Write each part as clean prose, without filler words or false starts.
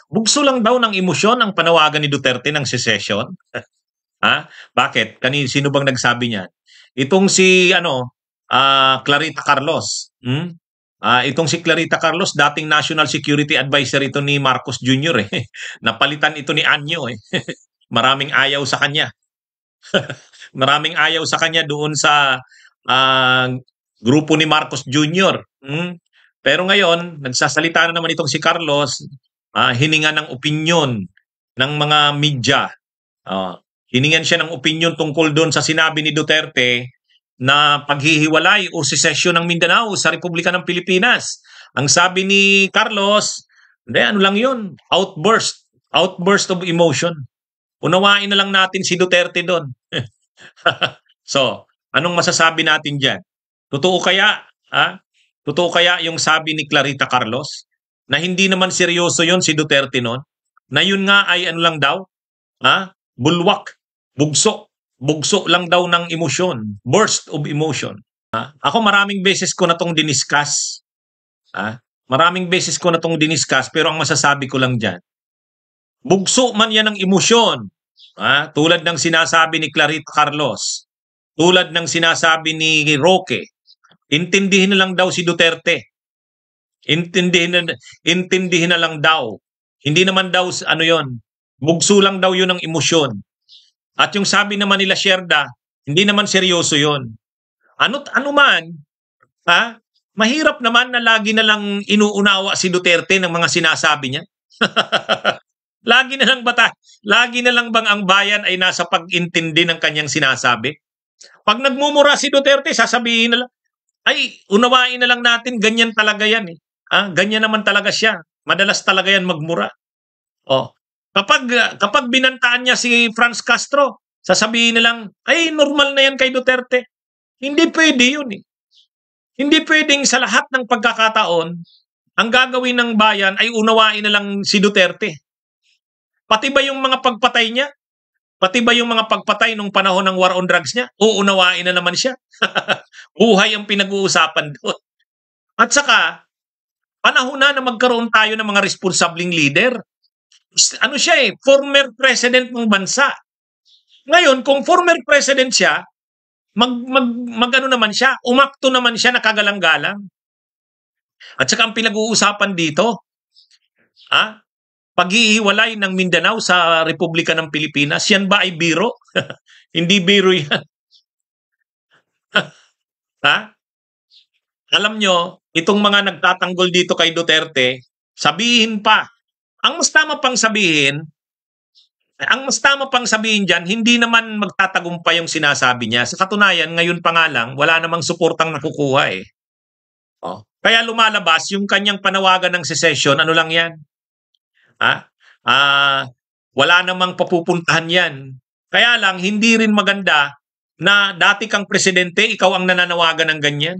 Bugso lang daw ng emosyon ang panawagan ni Duterte ng secession. Ha? Bakit? Sino bang nagsabi niyan? Itong si Clarita Carlos. Itong si Clarita Carlos, dating National Security Advisor ito ni Marcos Jr. eh. Napalitan ito ni Anyo eh. Maraming ayaw sa kanya. Maraming ayaw sa kanya doon sa ah, grupo ni Marcos Jr. Pero ngayon, nagsasalita na naman itong si Carlos, hininga ng opinyon ng mga media. Hiningan siya ng opinyon tungkol doon sa sinabi ni Duterte na paghihiwalay o secession ng Mindanao sa Republika ng Pilipinas. Ang sabi ni Carlos, hindi, ano lang yun, outburst of emotion. Unawain na lang natin si Duterte doon. So, anong masasabi natin dyan? Totoo kaya, totoo kaya yung sabi ni Clarita Carlos na hindi naman seryoso yon si Duterte noon? Na yun nga ay ano lang daw, bulwak, bugso lang daw ng emosyon, burst of emotion. Ako maraming beses ko na tong diniscuss. Maraming beses ko na tong diniscuss, pero ang masasabi ko lang dyan, bugso man yan ng emosyon, tulad ng sinasabi ni Clarita Carlos, tulad ng sinasabi ni Roque, intindihin na lang daw si Duterte. Intindihin na lang daw. Hindi naman daw ano yon, bugso lang daw yun ng emosyon. At yung sabi naman nila Sherda, hindi naman seryoso yon. Ano man, mahirap naman na lagi na lang inuunawa si Duterte ng mga sinasabi niya. Lagi na lang bang ang bayan ay nasa pag-intindi ng kanyang sinasabi? Pag nagmumura si Duterte, sasabihin na lang, ay, unawain na lang natin, ganyan talaga yan eh. Ganyan naman talaga siya. Madalas talaga yan magmura. Kapag binantaan niya si Franz Castro, sasabihin na lang, ay, normal na yan kay Duterte. Hindi pwede yun eh. Hindi pwedeng sa lahat ng pagkakataon, ang gagawin ng bayan ay unawain na lang si Duterte. Pati ba yung mga pagpatay niya? Pati ba yung mga pagpatay nung panahon ng war on drugs niya? Uunawain na naman siya. Buhay ang pinag-uusapan doon. At saka, panahon na magkaroon tayo ng mga responsabling leader. Ano siya eh, former president ng bansa. Ngayon, kung former president siya, ano naman siya, umakto naman siya na kagalang-galang. At saka ang pinag-uusapan dito, paghihiwalay ng Mindanao sa Republika ng Pilipinas, yan ba ay biro? Hindi biro yan. Alam nyo, itong mga nagtatanggol dito kay Duterte, sabihin pa, ang mas tama pang sabihin dyan, hindi naman magtatagumpay yung sinasabi niya. Sa katunayan, ngayon pa nga lang, wala namang suportang nakukuha eh. Kaya lumalabas yung kanyang panawagan ng secession, ano lang yan? Wala namang papupuntahan yan. Kaya lang, hindi rin maganda na dati kang presidente, ikaw ang nananawagan ng ganyan.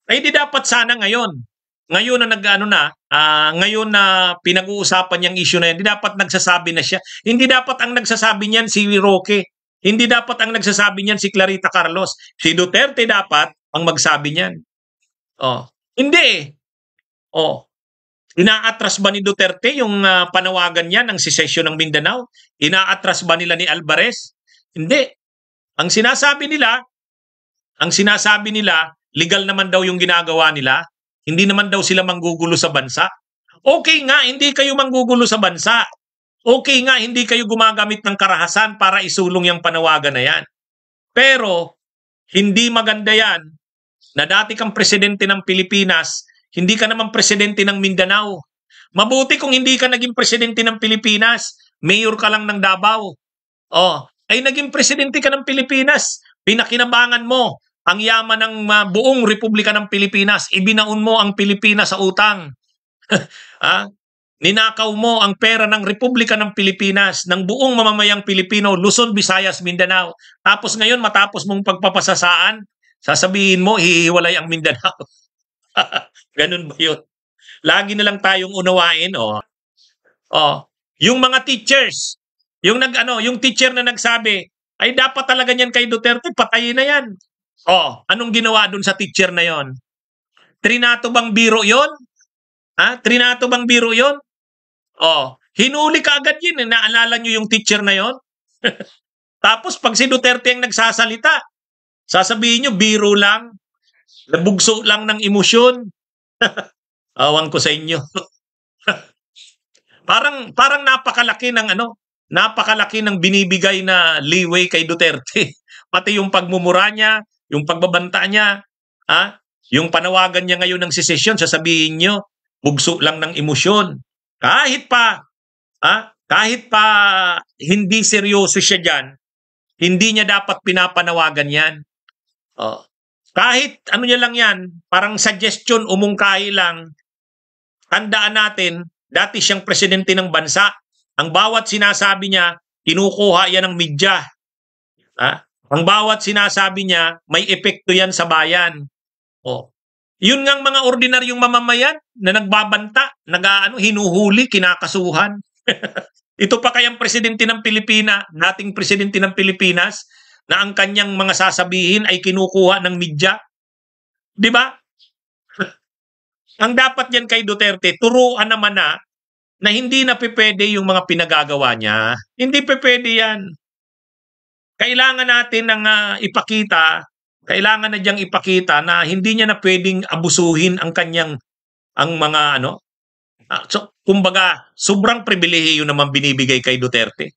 Ay di dapat sana ngayon. Ngayon na ngayon na pinag-uusapan yung issue na yan, hindi dapat nagsasabi na siya. Hindi dapat ang nagsasabi niyan si Roque. Hindi dapat ang nagsasabi niyan si Clarita Carlos. Si Duterte dapat ang magsabi niyan. Hindi eh. Inaatras ba ni Duterte yung panawagan niya ng secession ng Mindanao? Inaatras ba nila ni Alvarez? Hindi. Ang sinasabi nila, legal naman daw yung ginagawa nila. Hindi naman daw sila manggugulo sa bansa. Okay nga, hindi kayo manggugulo sa bansa. Okay nga, hindi kayo gumagamit ng karahasan para isulong yung panawagan na yan. Pero, hindi maganda yan na dati kang presidente ng Pilipinas, hindi ka naman presidente ng Mindanao. Mabuti kung hindi ka naging presidente ng Pilipinas, mayor ka lang ng Davao. Ay naging presidente ka ng Pilipinas, pinakinabangan mo ang yaman ng buong Republika ng Pilipinas, ibinaon mo ang Pilipinas sa utang. Ninakaw mo ang pera ng Republika ng Pilipinas, ng buong mamamayang Pilipino, Luzon, Visayas, Mindanao. Tapos ngayon, matapos mong pagpapasasaan, sasabihin mo, hihiwalay ang Mindanao. Ganun ba yun? Lagi na lang tayong unawain. Yung mga teachers, yung teacher na nagsabi, ay dapat talaga niyan kay Duterte, patayin na yan. Anong ginawa dun sa teacher na yon? Trinato bang biro yon? Trinato bang biro yon? Oh, hinuli ka agad yun. Eh. Naalala nyo yung teacher na yon? Tapos pag si Duterte ang nagsasalita, sasabihin nyo, biro lang, nabugso lang ng emosyon. Awan ko sa inyo. parang napakalaki ng napakalaki ng binibigay na leeway kay Duterte. Pati yung pagmumura niya, yung pagbabanta niya, yung panawagan niya ngayon ng secession, sasabihin niyo, bugso lang ng emosyon. Kahit pa hindi seryoso siya diyan, hindi niya dapat pinapanawagan 'yan. Oh. Kahit ano niya lang 'yan, parang suggestion, umungkahi lang. Tandaan natin, dati siyang presidente ng bansa. Ang bawat sinasabi niya, kinukuha yan ng media. Ang bawat sinasabi niya, may epekto yan sa bayan. Oh. Yun ngang mga ordinaryong mamamayan na nagbabanta, hinuhuli, kinakasuhan. Ito pa kayang presidente ng Pilipinas, dating presidente ng Pilipinas, na ang kanyang mga sasabihin ay kinukuha ng media. Di ba? Ang dapat yan kay Duterte, turuan naman na hindi na pwede yung mga pinagagawa niya. Hindi pwede yan. Kailangan natin ng kailangan na diyang ipakita na hindi niya na pwedeng abusuhin ang mga kumbaga, sobrang pribilehiyo naman binibigay kay Duterte.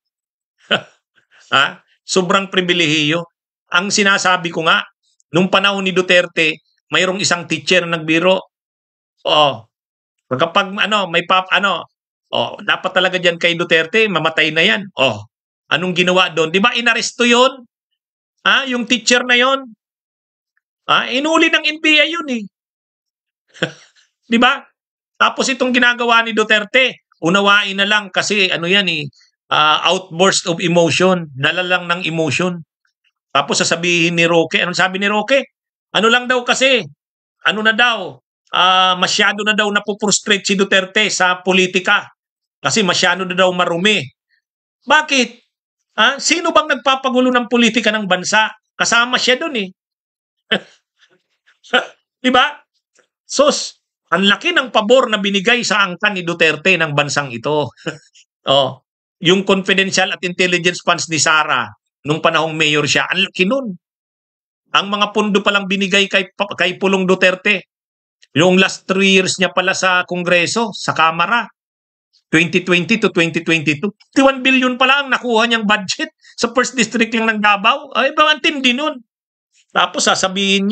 Sobrang pribilehiyo. Ang sinasabi ko nga, nung panahon ni Duterte, mayroong isang teacher na nagbiro. Kapag dapat talaga diyan kay Duterte, mamatay na yan. Anong ginawa doon? 'Di ba inaresto 'yon? Yung teacher na 'yon. Inuli ng NBI 'yun eh. 'Di ba? Tapos itong ginagawa ni Duterte, unawain na lang kasi outburst of emotion, dala lang ng emotion. Tapos sasabihin ni Roque, anong sabi ni Roque? Ano lang daw kasi, masyado na daw napuprustrate si Duterte sa politika kasi masyado na daw marumi. Bakit? Sino bang nagpapagulo ng politika ng bansa? Kasama siya doon eh. Diba? Sus, ang laki ng pabor na binigay sa angkan ni Duterte ng bansang ito. Yung confidential at intelligence funds ni Sara nung panahong mayor siya, ang laki nun. Ang mga pundo palang binigay kay Pulong Duterte, yung last 3 years niya pala sa Kongreso, sa Kamara, 2020 to 2022, 51 billion pala ang nakuha niyang budget sa first district lang ng Davao. Ay, ang tindi nun. Tapos sasabihin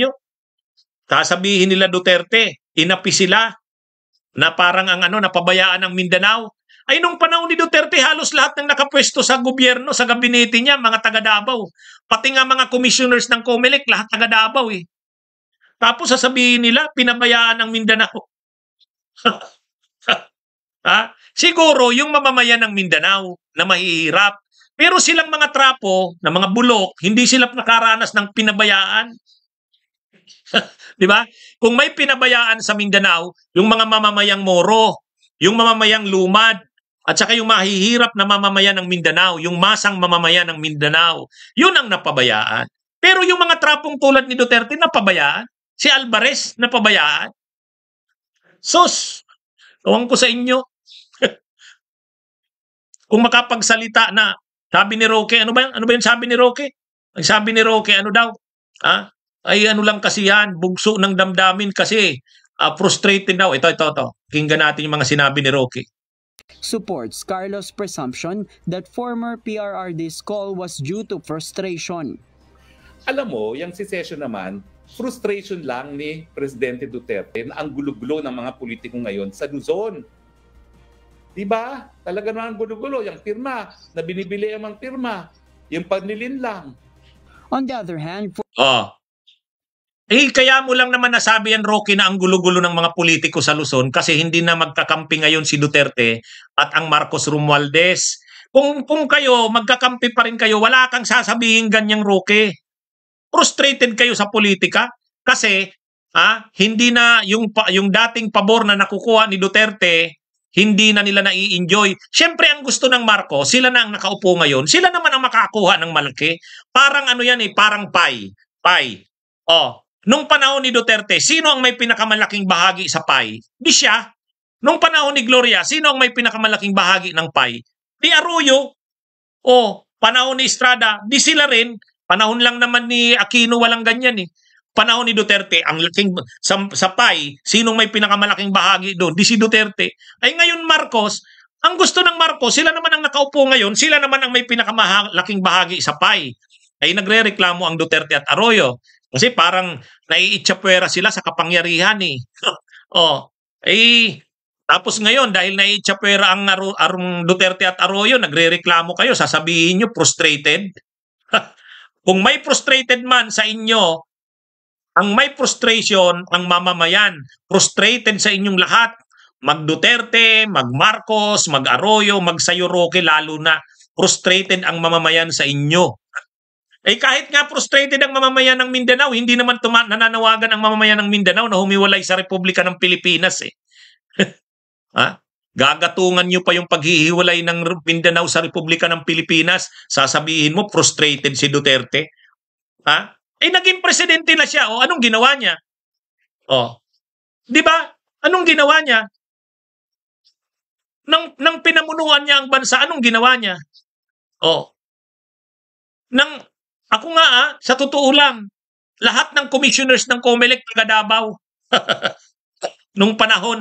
nila Duterte, inapi sila na parang napabayaan ng Mindanao. Ay, nung panahon ni Duterte, halos lahat ng nakapwesto sa gobyerno, sa gabinete niya, mga taga Davao. Pati nga mga commissioners ng COMELEC, lahat taga Davao eh. Tapos sasabihin nila, pinabayaan ng Mindanao. Siguro, yung mamamayan ng Mindanao na mahihirap. Pero silang mga trapo, na mga bulok, hindi sila nakaranas ng pinabayaan. Di ba? Kung may pinabayaan sa Mindanao, yung mga mamamayang Moro, yung mamamayang Lumad, at saka yung mahihirap na mamamayan ng Mindanao, yung masang mamamayan ng Mindanao, yun ang napabayaan. Pero yung mga trapong tulad ni Duterte, napabayaan. Si Alvarez, napabayaan. Sus, tawang ko sa inyo. Kung makapagsalita na, sabi ni Roque, ano ba yung sabi ni Roque? Ang sabi ni Roque, ano daw? Ay lang kasi yan, bugso ng damdamin kasi frustrated daw. Ito. Kinggan natin yung mga sinabi ni Roque. Supports Carlos' presumption that former PRRD's call was due to frustration. Alam mo, yung secession naman, frustration lang ni Presidente Duterte na ang gulo-gulo ng mga politiko ngayon sa Luzon. Diba? Talaga naman ang gulo-gulo. Yung pirma, na binibili ang mga pirma. Yung panlilinlang. On the other hand... kaya mo lang naman nasabi yan, Rocky, na ang gulo-gulo ng mga politiko sa Luzon kasi hindi na magkakampi ngayon si Duterte at ang Marcos Romualdez. Kung kayo, magkakampi pa rin kayo, wala kang sasabihin ganyang, Roque. Frustrated kayo sa politika kasi hindi na yung dating pabor na nakukuha ni Duterte, hindi na nila nai-enjoy. Siyempre, ang gusto ng Marcos, sila na ang nakaupo ngayon, sila naman ang makakuha ng malaki. Parang parang pie. Nung panahon ni Duterte, sino ang may pinakamalaking bahagi sa pie? Di siya. Nung panahon ni Gloria, sino ang may pinakamalaking bahagi ng pie? Di Arroyo. O, panahon ni Estrada, di sila rin. Panahon lang naman ni Aquino, walang ganyan eh. Panahon ni Duterte, ang laking sa pie, sinong may pinakamalaking bahagi doon? Di si Duterte. Ay ngayon Marcos, ang gusto ng Marcos, sila naman ang nakaupo ngayon, sila naman ang may pinakamalaking bahagi sa pie. Ay nagrereklamo ang Duterte at Arroyo. Kasi parang naiitsapwera sila sa kapangyarihan eh. Oh, tapos ngayon dahil naiitsapwera ang Duterte at Arroyo, nagrereklamo kayo, sasabihin nyo frustrated. Kung may frustrated man sa inyo, ang may frustration ang mamamayan. Frustrated sa inyong lahat. Mag Duterte, mag Marcos, mag Arroyo, mag Sayo Roque, lalo na frustrated ang mamamayan sa inyo. Kahit nga frustrated ang mamamayan ng Mindanao, hindi naman nananawagan ang mamamayan ng Mindanao na humiwalay sa Republika ng Pilipinas eh. Ha? Gagatungan nyo pa yung paghihiwalay ng Mindanao sa Republika ng Pilipinas, sasabihin mo frustrated si Duterte. Ha? Naging presidente na siya. O anong ginawa niya? O, di ba? Anong ginawa niya? Nang pinamunuan niya ang bansa, anong ginawa niya? O, ako nga sa totoo lang, lahat ng commissioners ng COMELEC taga Davao. Nung panahon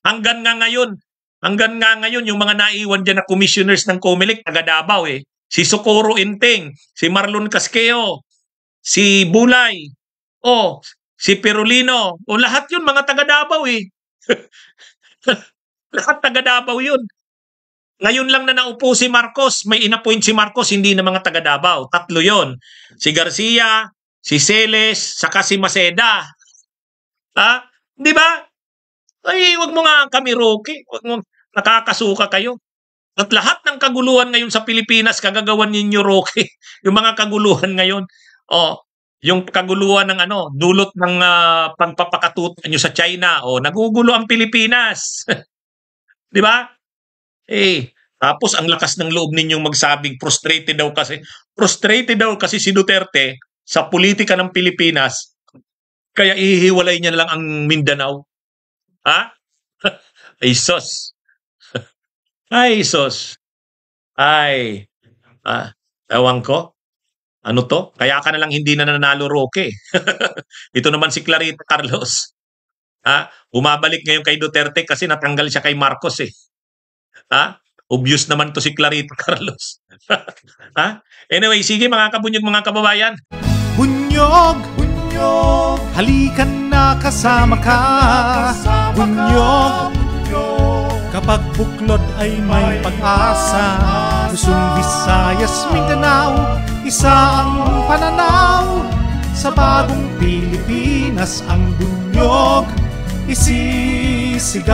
hanggang nga ngayon yung mga naiwan dyan na commissioners ng COMELEC taga Davao eh. Si Socorro Inteng, si Marlon Casqueo, si Bulay, si Perolino, lahat yun mga taga Davao eh. Lahat taga Davao yun. Ngayon lang na naupo si Marcos, may inappoint si Marcos, hindi na mga taga Davao. 3 yon. Si Garcia, si Celes, saka si Maceda. Di ba? Wag mo nga kami Roque. Wag mo, nakakasuka kayo. At lahat ng kaguluhan ngayon sa Pilipinas, kagagawan ninyo Roque. Yung mga kaguluhan ngayon. Yung kaguluhan ng dulot ng pagpapakatuto nyo sa China. Nagugulo ang Pilipinas. Di ba? Tapos ang lakas ng loob ninyong magsabing frustrated daw kasi si Duterte sa politika ng Pilipinas, kaya ihiwalay niya lang ang Mindanao. Ay sos. Ay sos. Ewan ko. Ano to? Kaya ka na lang hindi na nanalo Roque. Ito naman si Clarita Carlos. Bumabalik ngayon kay Duterte kasi natanggal siya kay Marcos eh. Obvious naman to si Clarita Carlos. Anyway, sige mga kabunyog, mga kababayan. Bunyog, bunyog, halikan na kasama ka. Bunyog, kapag buklod ay may pag-asa. Luzon, Visayas, Mindanao, isa ang pananaw. Sa bagong Pilipinas ang bunyog isisigaw.